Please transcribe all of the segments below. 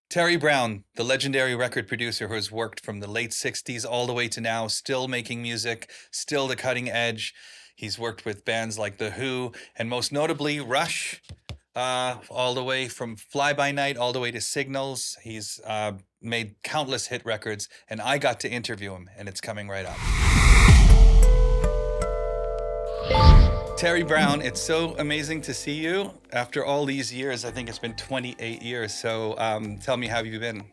Terry Brown, the legendary record producer who has worked from the late 60s all the way to now, still making music, still the cutting edge. He's worked with bands like The Who and most notably Rush, all the way from Fly By Night all the way to Signals. He's made countless hit records, and I got to interview him, and it's coming right up. Terry Brown, it's so amazing to see you after all these years. I think it's been 28 years. So tell me, how have you been?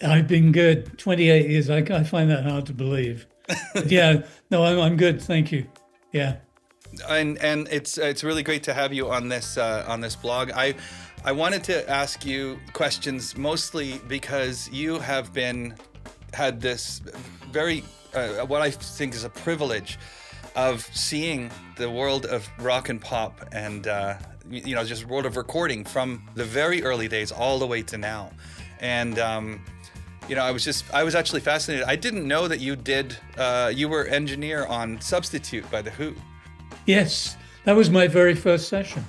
I've been good. 28 years. I find that hard to believe. Yeah, no, I'm good. Thank you. Yeah. And it's really great to have you on this blog. I wanted to ask you questions mostly because you have had this very what I think is a privilege of seeing the world of rock and pop and just world of recording from the very early days all the way to now. And I was actually fascinated. I didn't know that you were engineer on Substitute by The Who. Yes, that was my very first session.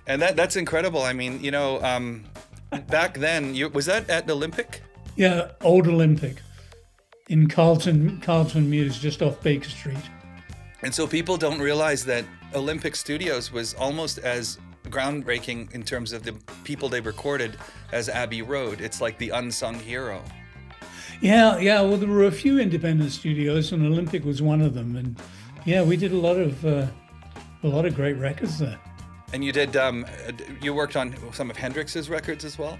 And that's incredible. I mean, back then, was that at Olympic? Yeah, Old Olympic in Carlton Mews, just off Baker Street. And so people don't realize that Olympic Studios was almost as groundbreaking in terms of the people they recorded as Abbey Road. It's like the unsung hero. Yeah. Well, there were a few independent studios, and Olympic was one of them. And yeah, we did a lot of great records there. And you worked on some of Hendrix's records as well?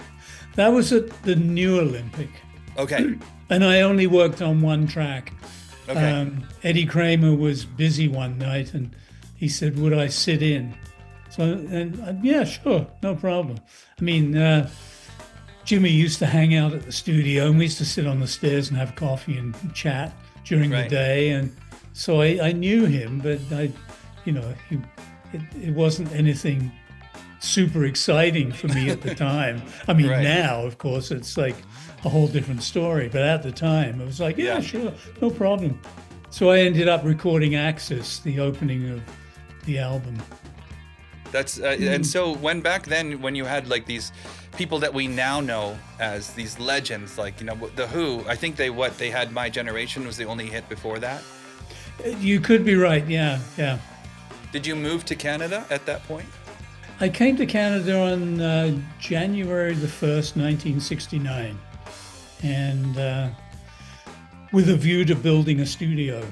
That was at the New Olympic. Okay. And I only worked on one track. Okay. Eddie Kramer was busy one night, and he said, "Would I sit in?" So, yeah, sure, no problem. I mean, Jimmy used to hang out at the studio, and we used to sit on the stairs and have coffee and chat during the day. And so I knew him, but it wasn't anything super exciting for me at the time. I mean, now, of course, it's like a whole different story. But at the time, it was like, yeah, sure, no problem. So I ended up recording Axis, the opening of the album. That's and so back then, when you had like these people that we now know as these legends, like The Who, I think they had My Generation was the only hit before that. You could be right. Yeah. Did you move to Canada at that point? I came to Canada on January the 1st, 1969. And with a view to building a studio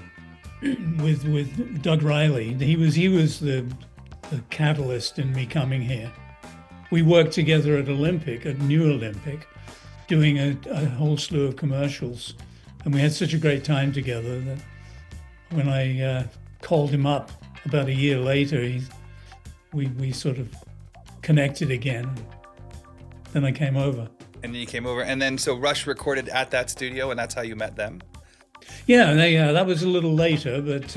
with Doug Riley. He was the catalyst in me coming here. We worked together at New Olympic, doing a whole slew of commercials. And we had such a great time together that when I called him up about a year later, we sort of connected again. Then I came over. And then you came over, and then so Rush recorded at that studio, and that's how you met them? Yeah, that was a little later, but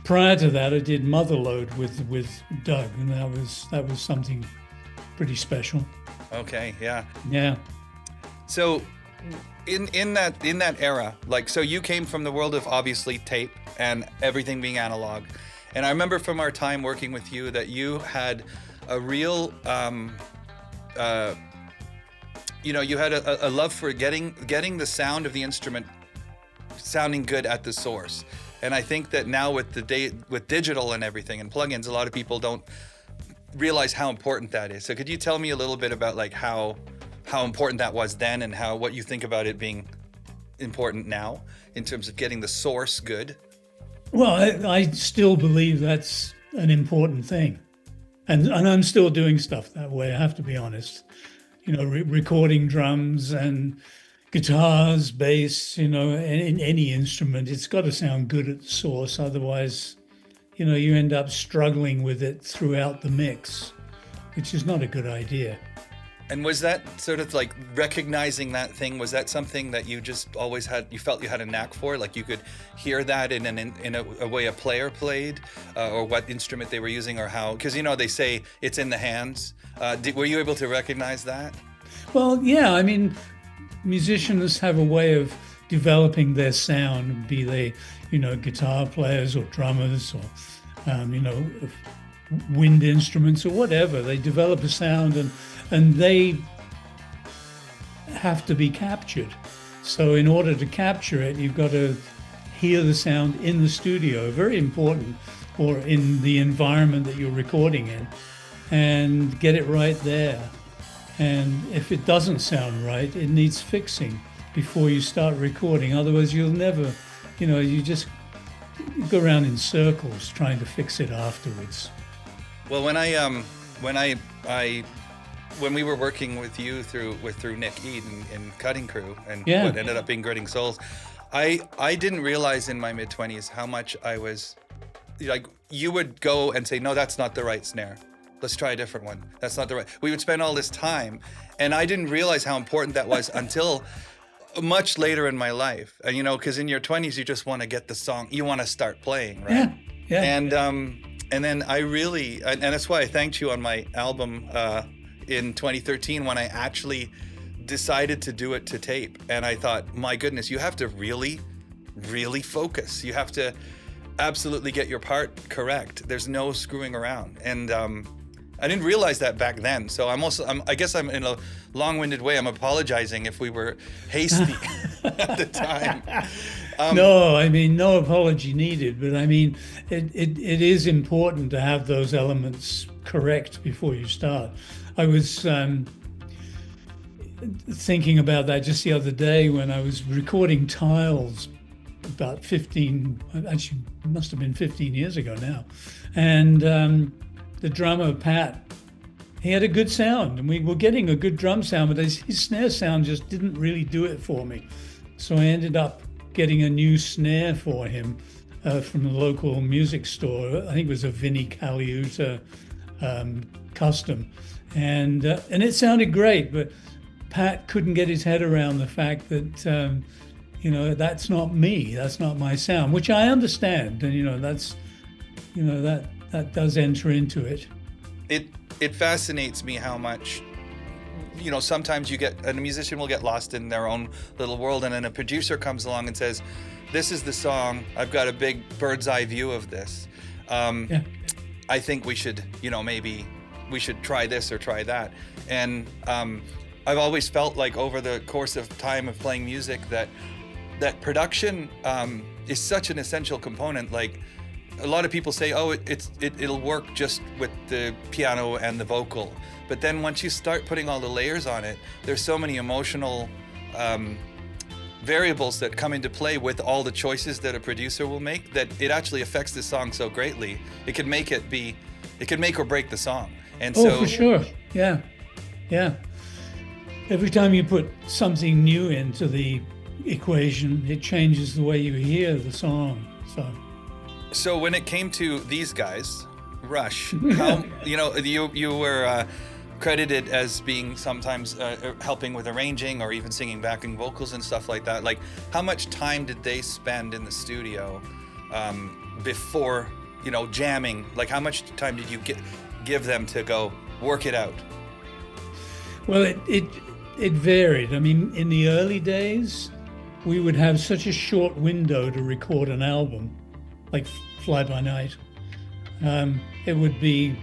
prior to that, I did Motherlode with Doug, and that was something pretty special. Okay, yeah. Yeah. So in that era, like, so you came from the world of obviously tape and everything being analog, and I remember from our time working with you that you had a real you had a love for getting the sound of the instrument sounding good at the source. And I think that now with digital and everything and plugins, a lot of people don't realize how important that is. So could you tell me a little bit about like how important that was then, and what you think about it being important now in terms of getting the source good? Well, I still believe that's an important thing. And I'm still doing stuff that way, I have to be honest. Recording drums and guitars, bass, in any instrument, it's got to sound good at the source. Otherwise, you end up struggling with it throughout the mix, which is not a good idea. And was that sort of like recognizing that thing, was that something that you just always had, you felt you had a knack for? Like you could hear that in a way a player played, or what instrument they were using, or how, because they say it's in the hands. Were you able to recognize that? Well, yeah, I mean, musicians have a way of developing their sound, be they, guitar players or drummers or, wind instruments or whatever. They develop a sound and they have to be captured. So in order to capture it, you've got to hear the sound in the studio, very important, or in the environment that you're recording in, and get it right there. And if it doesn't sound right, it needs fixing before you start recording. Otherwise, you'll never, you just go around in circles trying to fix it afterwards. Well, when we were working with you through Nick Eden in Cutting Crew and what ended up being Gritting Souls, I didn't realize in my mid-20s how much I was like, you would go and say, no, that's not the right snare. Let's try a different one. That's not the right. We would spend all this time, and I didn't realize how important that was until much later in my life. And because in your 20s, you just want to get the song, you want to start playing, right? Yeah. And then I really, and that's why I thanked you on my album in 2013 when I actually decided to do it to tape. And I thought, my goodness, you have to really, really focus. You have to absolutely get your part correct. There's no screwing around. And I didn't realize that back then. So I guess I'm in a long-winded way, I'm apologizing if we were hasty at the time. No, no apology needed, but it is important to have those elements correct before you start. I was thinking about that just the other day when I was recording Tiles about 15, actually must have been 15 years ago now. And the drummer, Pat, he had a good sound and we were getting a good drum sound, but his snare sound just didn't really do it for me. So I ended up getting a new snare for him from the local music store. I think it was a Vinnie Caliuta custom. And it sounded great, but Pat couldn't get his head around the fact that, that's not me, that's not my sound, which I understand. And, that does enter into it. It fascinates me how much, sometimes a musician will get lost in their own little world, and then a producer comes along and says, this is the song, I've got a big bird's eye view of this. I think we should, maybe we should try this or try that. And I've always felt like over the course of time of playing music that production is such an essential component. Like a lot of people say, it'll work just with the piano and the vocal. But then once you start putting all the layers on it, there's so many emotional variables that come into play with all the choices that a producer will make that it actually affects the song so greatly. It could make or break the song. And so, for sure. Yeah. Every time you put something new into the equation, it changes the way you hear the song. So when it came to these guys, Rush, how you were credited as being sometimes helping with arranging or even singing backing vocals and stuff like that. Like, how much time did they spend in the studio before jamming? Like, how much time did you give them to go work it out? Well, it varied. In the early days, we would have such a short window to record an album, like Fly By Night. It would be,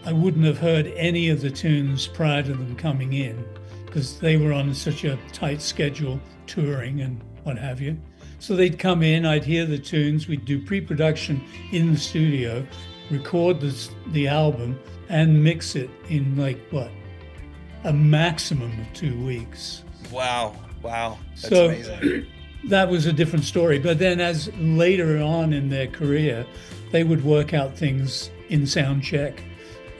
I wouldn't have heard any of the tunes prior to them coming in because they were on such a tight schedule, touring and what have you. So they'd come in, I'd hear the tunes, we'd do pre-production in the studio, record the album and mix it in a maximum of 2 weeks. Wow. That's so, amazing. That was a different story. But then as later on in their career, they would work out things in sound check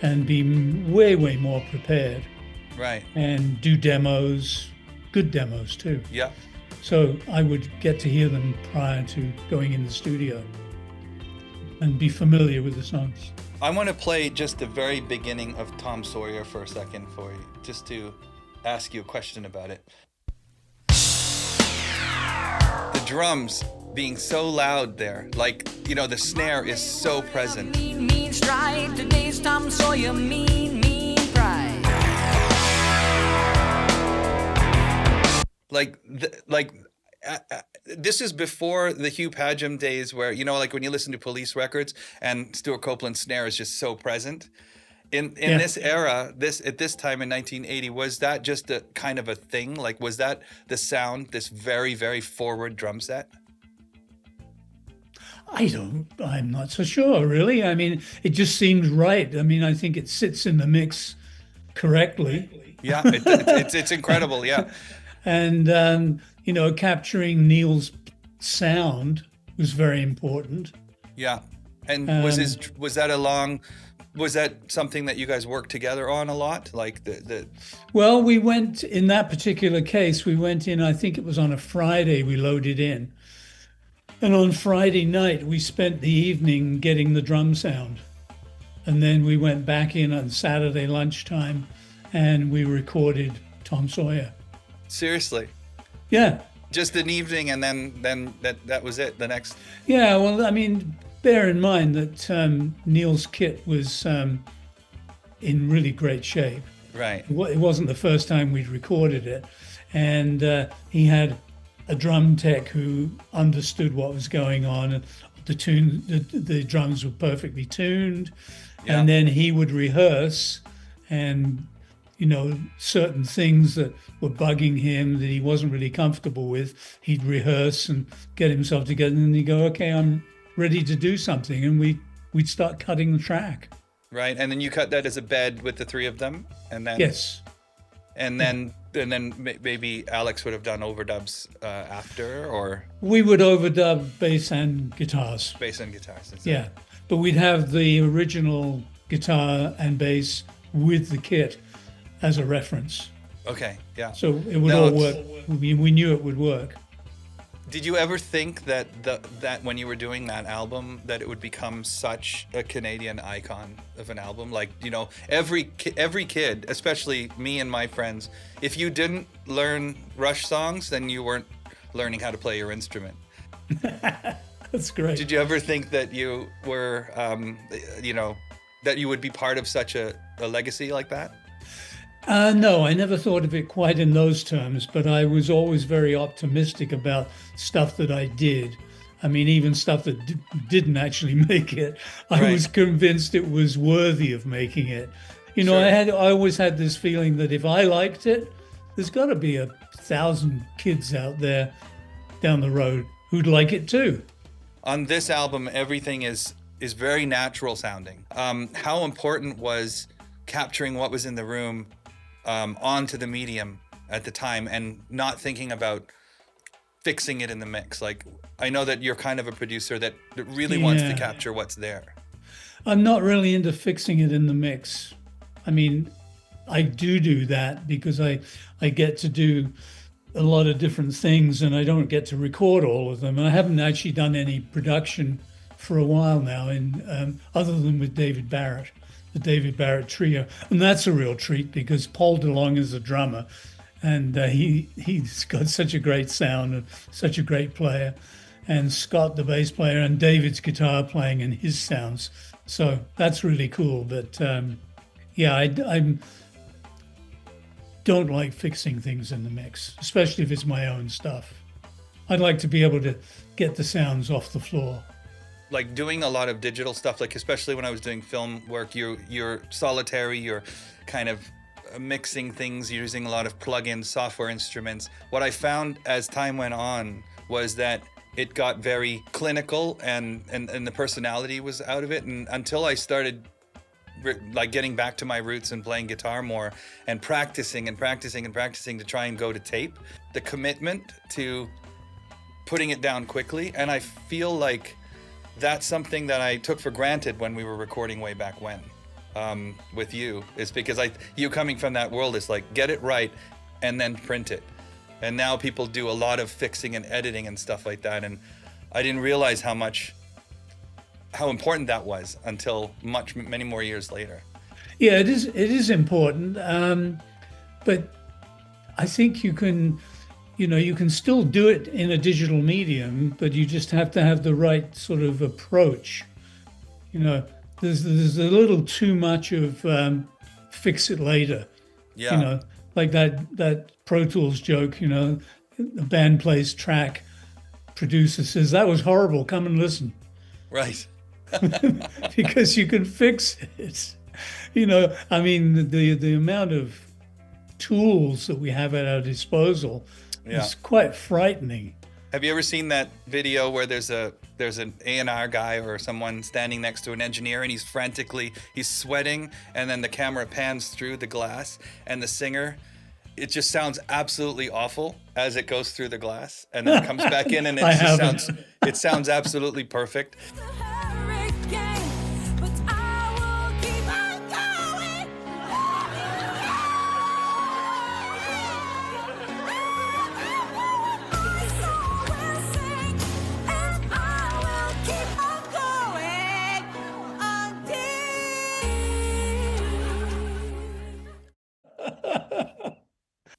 and be way, way more prepared. Right. And do demos, good demos too. Yeah. So I would get to hear them prior to going in the studio and be familiar with the songs. I want to play just the very beginning of Tom Sawyer for a second for you, just to ask you a question about it. The drums being so loud there, the snare is so present. Mean stride, today's Tom Sawyer, mean pride. This is before the Hugh Padgham days where, when you listen to Police records and Stuart Copeland's snare is just so present. In Yeah. this era, this at this time in 1980, was that just a kind of a thing? Like, was that the sound, this very, very forward drum set? I'm not so sure, really. I mean, it just seemed right. I mean, I think it sits in the mix correctly. Yeah, it's incredible. Yeah, And, capturing Neil's sound was very important. yeah. And Um, was that something that you guys worked together on a lot? Like the well, we went, in that particular case, we went in, I think it was on a Friday, we loaded in. And on Friday night, we spent the evening getting the drum sound. And then we went back in on Saturday lunchtime and we recorded Tom Sawyer. seriously, Yeah. just an evening, and then that was it. The next, Yeah. Well, I mean, bear in mind that Neil's kit was in really great shape. right? It wasn't the first time we'd recorded it. And he had a drum tech who understood what was going on. And the drums were perfectly tuned. Yeah. And then he would rehearse, and certain things that were bugging him that he wasn't really comfortable with, he'd rehearse and get himself together, and then he'd go, okay, I'm ready to do something, and we'd start cutting the track. Right, and then you cut that as a bed with the three of them, and then Yes. and then maybe Alex would have done overdubs after, or We would overdub bass and guitars. bass and guitars. Yeah. But we'd have the original guitar and bass with the kit as a reference. Okay, yeah. So it would No, all work. We knew it would work. Did you ever think that that when you were doing that album that it would become such a Canadian icon of an album? Like, every kid, especially me and my friends, if you didn't learn Rush songs, then you weren't learning how to play your instrument. That's great. Did you ever think that you were, that you would be part of such a legacy like that? No, I never thought of it quite in those terms, but I was always very optimistic about stuff that I did. I mean, even stuff that didn't actually make it, I Right. was convinced it was worthy of making it. Sure. I always had this feeling that if I liked it, there's got to be 1,000 kids out there down the road who'd like it too. On this album, everything is very natural sounding. How important was capturing what was in the room onto the medium at the time, and not thinking about fixing it in the mix? Like, I know that you're kind of a producer that really wants to Yeah. capture what's there. I'm not really into fixing it in the mix. I mean, I do that because I get to do a lot of different things and I don't get to record all of them. And I haven't actually done any production for a while now, other than with David Barrett, the David Barrett Trio. And that's a real treat because Paul DeLong is a drummer, and he's got such a great sound and such a great player. And Scott, the bass player, and David's guitar playing and his sounds. So that's really cool. But I don't like fixing things in the mix, especially if it's my own stuff. I'd like to be able to get the sounds off the floor. Like doing a lot of digital stuff, like especially when I was doing film work, you're solitary, you're kind of mixing things, using a lot of plug-in software instruments. What I found as time went on was that it got very clinical, and the personality was out of it. And until I started like getting back to my roots and playing guitar more and practicing to try and go to tape, the commitment to putting it down quickly. And I feel like that's something that I took for granted when we were recording way back when with you, is because you coming from that world is like, get it right and then print it. And now people do a lot of fixing and editing and stuff like that. And I didn't realize how important that was until many more years later. Yeah, it is important. But I think you can still do it in a digital medium, but you just have to have the right sort of approach. There's a little too much of fix it later. Yeah. Like that Pro Tools joke, the band plays track, producer says, that was horrible, come and listen. Right. Because you can fix it. I mean, the amount of tools that we have at our disposal Yeah. is quite frightening. Have you ever seen that video where there's an A&R guy or someone standing next to an engineer and he's sweating, and then the camera pans through the glass and the singer, it just sounds absolutely awful as it goes through the glass, and then it comes back in and it sounds absolutely perfect.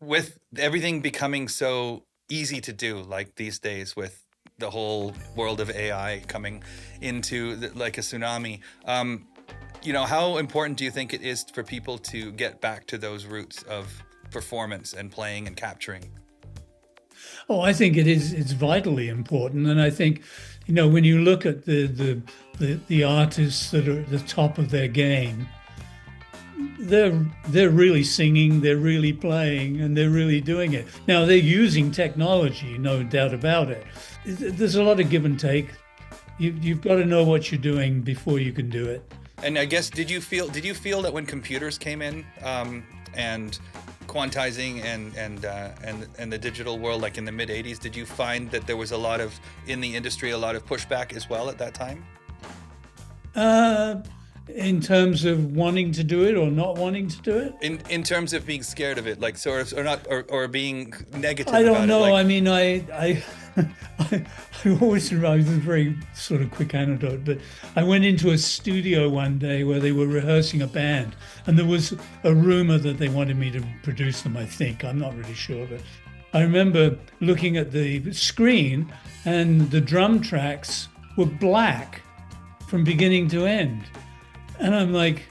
With everything becoming so easy to do, like these days, with the whole world of AI coming into like a tsunami, how important do you think it is for people to get back to those roots of performance and playing and capturing? Oh, I think it is. It's vitally important, and I think, when you look at the artists that are at the top of their game, they're really singing, they're really playing, and they're really doing it. Now they're using technology, no doubt about it. There's a lot of give and take. You've got to know what you're doing before you can do it. And I guess, did you feel that when computers came in, and quantizing and the digital world, like in the mid 80s, did you find that there was in the industry a lot of pushback as well at that time? In terms of wanting to do it or not wanting to do it? In terms of being scared of it, like sort of, or not, or being negative I about don't know. it. I mean, I always, I was a very sort of quick anecdote, but I went into a studio one day where they were rehearsing a band, and there was a rumor that they wanted me to produce them, I think. I'm not really sure, but I remember looking at the screen and the drum tracks were black from beginning to end. And I'm like,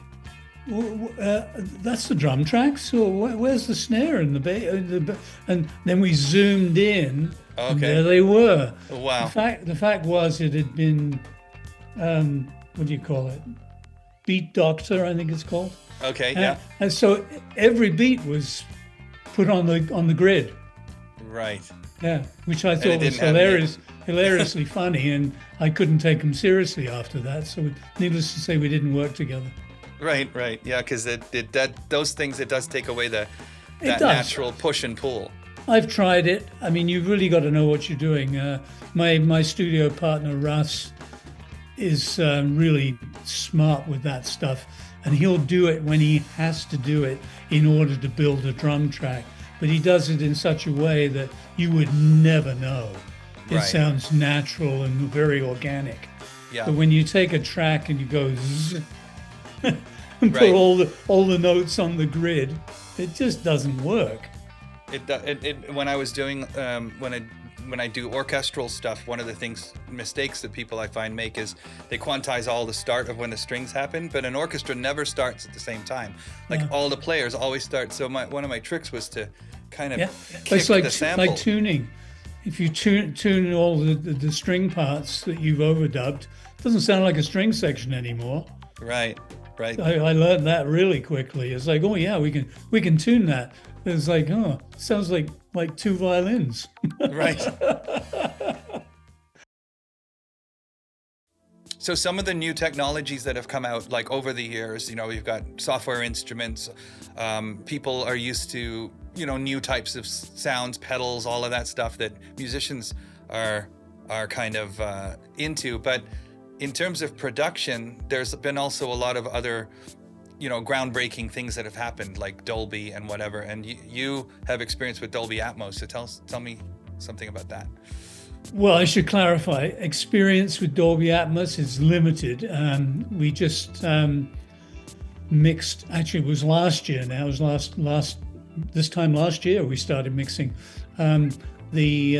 that's the drum tracks? So where's the snare and the bass? And then we zoomed in, and there they were. Wow. The fact was, it had been, what do you call it? Beat Doctor, I think it's called. Okay, yeah. And so every beat was put on the grid. Right. Yeah, which I thought was hilariously funny, and I couldn't take them seriously after that. So needless to say, we didn't work together. Right. Yeah, because those things, it does take away that natural push and pull. I've tried it. I mean, you've really got to know what you're doing. My studio partner, Russ, is really smart with that stuff, and he'll do it when he has to do it in order to build a drum track. But he does it in such a way that you would never know. It Right. sounds natural and very organic. Yeah. But when you take a track and you go zzz, and put Right. all the notes on the grid, it just doesn't work. When I was doing when I do orchestral stuff, one of the mistakes that people I find make is they quantize all the start of when the strings happen, but an orchestra never starts at the same time. Like all the players always start. So one of my tricks was to kind of kick It's like the sample. like tuning. If you tune all the string parts that you've overdubbed, it doesn't sound like a string section anymore. Right. I learned that really quickly. It's like, oh yeah, we can tune that. It's like, oh, it sounds like two violins. Right. So some of the new technologies that have come out, like over the years, you've got software instruments. People are used to, new types of sounds, pedals, all of that stuff that musicians are kind of into. But in terms of production, there's been also a lot of other, groundbreaking things that have happened, like Dolby and whatever. And you have experience with Dolby Atmos. So tell me something about that. Well, I should clarify. Experience with Dolby Atmos is limited. We just mixed. Actually, it was last year. Now it was this time last year we started mixing. Let me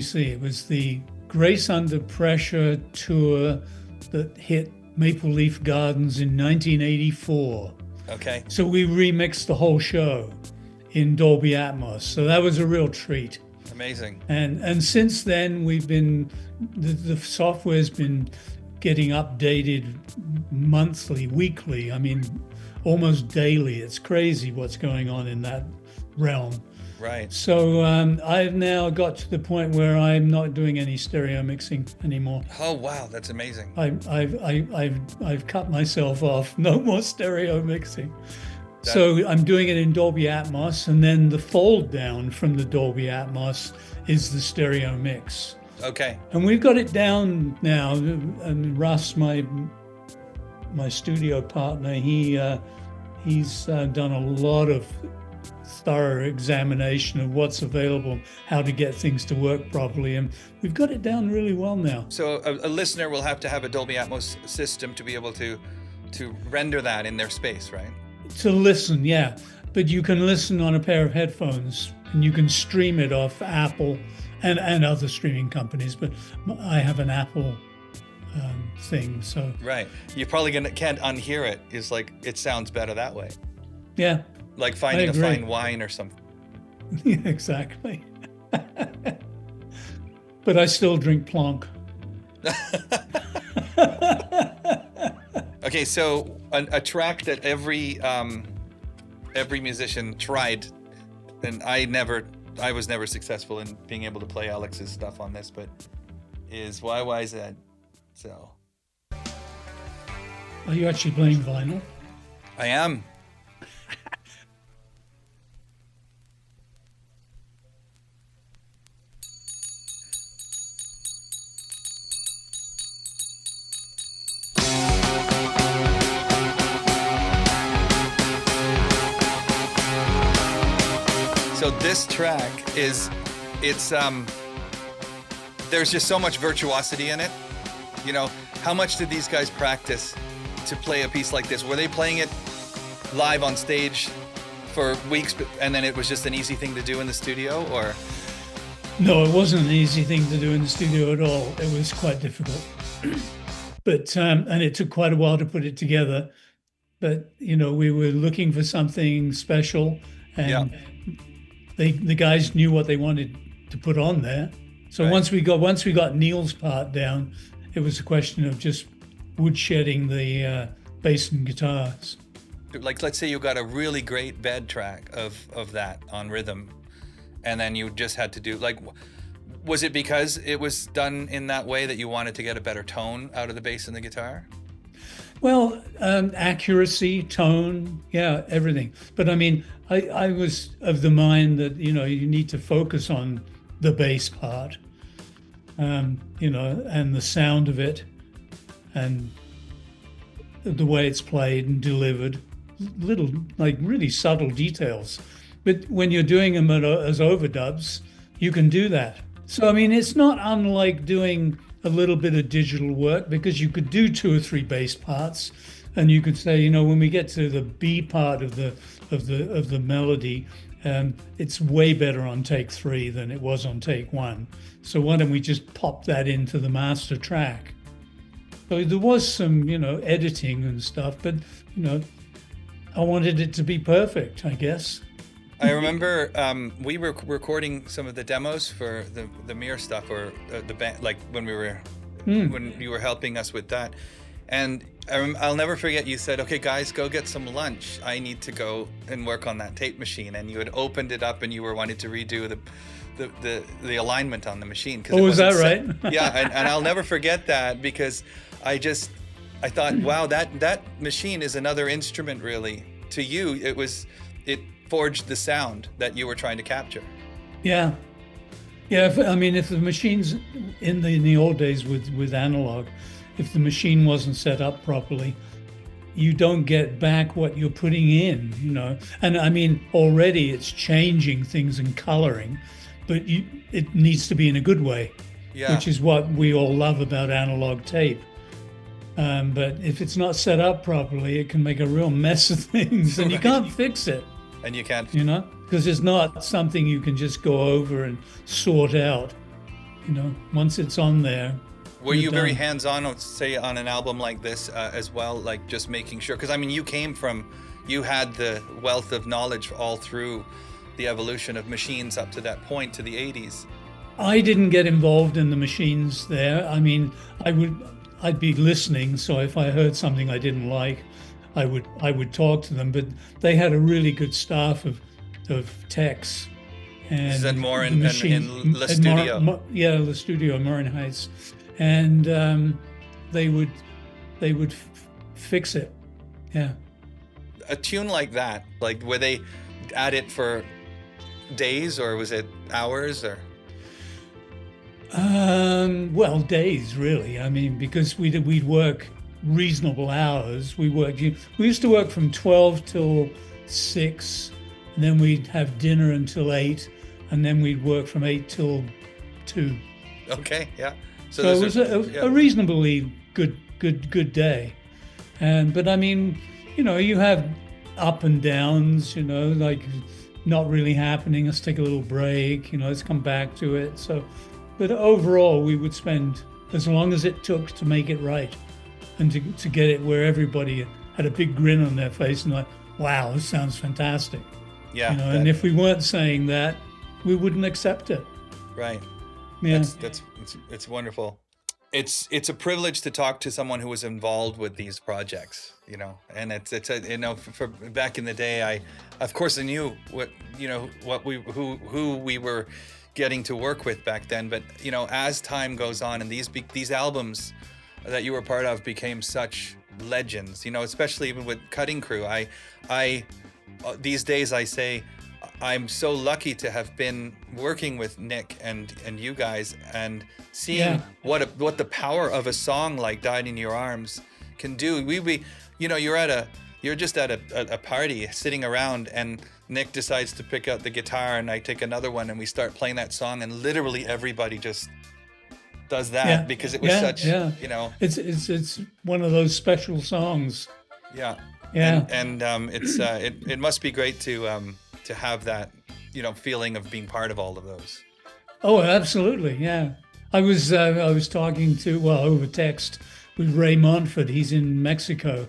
see. It was the Grace Under Pressure tour that hit Maple Leaf Gardens in 1984. Okay. So we remixed the whole show in Dolby Atmos. So that was a real treat. Amazing. And since then we've been the software's been getting updated monthly, weekly. I mean, almost daily. It's crazy what's going on in that realm. Right. So I've now got to the point where I'm not doing any stereo mixing anymore. Oh wow, that's amazing. I've cut myself off. No more stereo mixing. So I'm doing it in Dolby Atmos, and then the fold down from the Dolby Atmos is the stereo mix. Okay. And we've got it down now. And Russ, my studio partner, he's done a lot of thorough examination of what's available, how to get things to work properly, and we've got it down really well now. So a listener will have to have a Dolby Atmos system to be able to render that in their space, right? To listen, yeah. But you can listen on a pair of headphones, and you can stream it off Apple and other streaming companies. But I have an Apple thing, so right. You probably can't unhear it. It's like it sounds better that way. Yeah. Like finding a fine wine or something. Yeah, exactly. But I still drink Plonk. Okay, so a track that every musician tried, and I was never successful in being able to play Alex's stuff on this, but is YYZ. So. Are you actually playing vinyl? I am. So this track there's just so much virtuosity in it. You know, how much did these guys practice to play a piece like this? Were they playing it live on stage for weeks and then it was just an easy thing to do in the studio, or? No, it wasn't an easy thing to do in the studio at all. It was quite difficult. But and it took quite a while to put it together. But, you know, we were looking for something special, and the guys knew what they wanted to put on there. So right. once we got Neil's part down, it was a question of just woodshedding the bass and guitars. Like, let's say you got a really great bed track of that on rhythm, and then you just had to do, like, was it because it was done in that way that you wanted to get a better tone out of the bass and the guitar? Well, accuracy, tone, yeah, everything. But I mean, I was of the mind that, you know, you need to focus on the bass part, you know, and the sound of it, and the way it's played and delivered, little, like, really subtle details. But when you're doing them as overdubs, you can do that. So, I mean, it's not unlike doing a little bit of digital work, because you could do 2 or 3 bass parts, and you could say, you know, when we get to the B part of the melody, it's way better on take 3 than it was on take 1. So why don't we just pop that into the master track? So there was some, you know, editing and stuff, but, you know, I wanted it to be perfect, I guess. I remember we were recording some of the demos for the Mir stuff, or the band, like when you were helping us with that. And I'll never forget, you said, okay, guys, go get some lunch. I need to go and work on that tape machine. And you had opened it up and you were wanting to redo the alignment on the machine. Oh, was that right? Yeah, and I'll never forget that, because I thought, wow, that machine is another instrument, really. To you, it forged the sound that you were trying to capture. Yeah. I mean, if the machines in the old days with analog, if the machine wasn't set up properly, you don't get back what you're putting in, you know. And I mean, already it's changing things and coloring, but it needs to be in a good way, which is what we all love about analog tape. But if it's not set up properly, it can make a real mess of things, and you can't fix it. And you can't, you know, because it's not something you can just go over and sort out. You know, once it's on there. Were you very hands-on, say, on an album like this as well, like just making sure? Because I mean, you had the wealth of knowledge all through the evolution of machines up to that point, to the 80s. I didn't get involved in the machines there. I mean, I'd be listening. So if I heard something I didn't like, I would talk to them. But they had a really good staff of techs. And Is that more the in machine Le Studio? yeah, the studio, Morin Heights, and they would fix it. Yeah. A tune like that, like were they at it for days or was it hours or? Well, days really. I mean, because we'd work reasonable hours. We used to work from 12 till 6, and then we'd have dinner until 8, and then we'd work from 8 till 2. Okay, yeah. So it was a reasonably good day. But I mean, you have up and downs, like not really happening. Let's take a little break, let's come back to it. So, but overall, we would spend as long as it took to make it right and to get it where everybody had a big grin on their face and like, wow, this sounds fantastic. Yeah. And if we weren't saying that, we wouldn't accept it. Right. Yeah. It's wonderful. It's a privilege to talk to someone who was involved with these projects, and it's for back in the day, I of course I knew who we were getting to work with back then, but as time goes on and these albums that you were part of became such legends, especially even with Cutting Crew. I these days I say I'm so lucky to have been working with Nick and you guys and seeing what the power of a song like "Died in Your Arms" can do. You're just at a party sitting around and Nick decides to pick out the guitar and I take another one and we start playing that song and literally everybody just does that because it was It's one of those special songs. Yeah. Yeah. And it must be great to have that, feeling of being part of all of those. Oh, absolutely. Yeah. I was talking to, over text with Ray Montfort. He's in Mexico.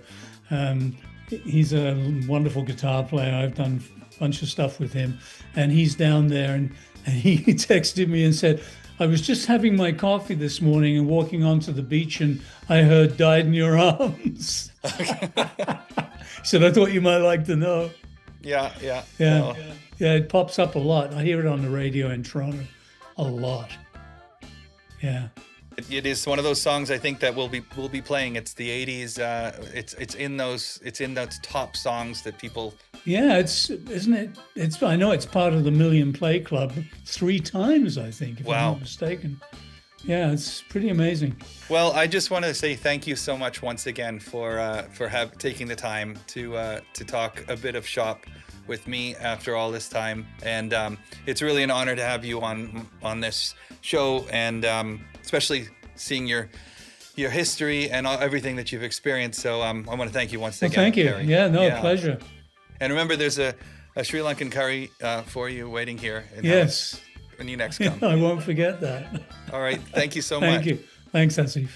He's a wonderful guitar player. I've done a bunch of stuff with him. And he's down there and he texted me and said, I was just having my coffee this morning and walking onto the beach and I heard "Died in Your Arms." He said, I thought you might like to know. Yeah. Yeah, it pops up a lot. I hear it on the radio in Toronto a lot. Yeah. It is one of those songs I think that we'll be playing. It's the 80s. It's in those top songs that people. Yeah, isn't it? I know it's part of the Million Play Club 3 times, I think, if I'm not mistaken. Yeah, it's pretty amazing. Well, I just want to say thank you so much once again for taking the time to talk a bit of shop with me after all this time, and it's really an honor to have you on this show, and especially seeing your history and everything that you've experienced. So I want to thank you once again. Thank you. Kerry. Yeah, pleasure. And remember, there's a Sri Lankan curry for you waiting here. Yes. When you next come. I won't forget that. All right. Thank you so much. Thank you. Thanks, Asif.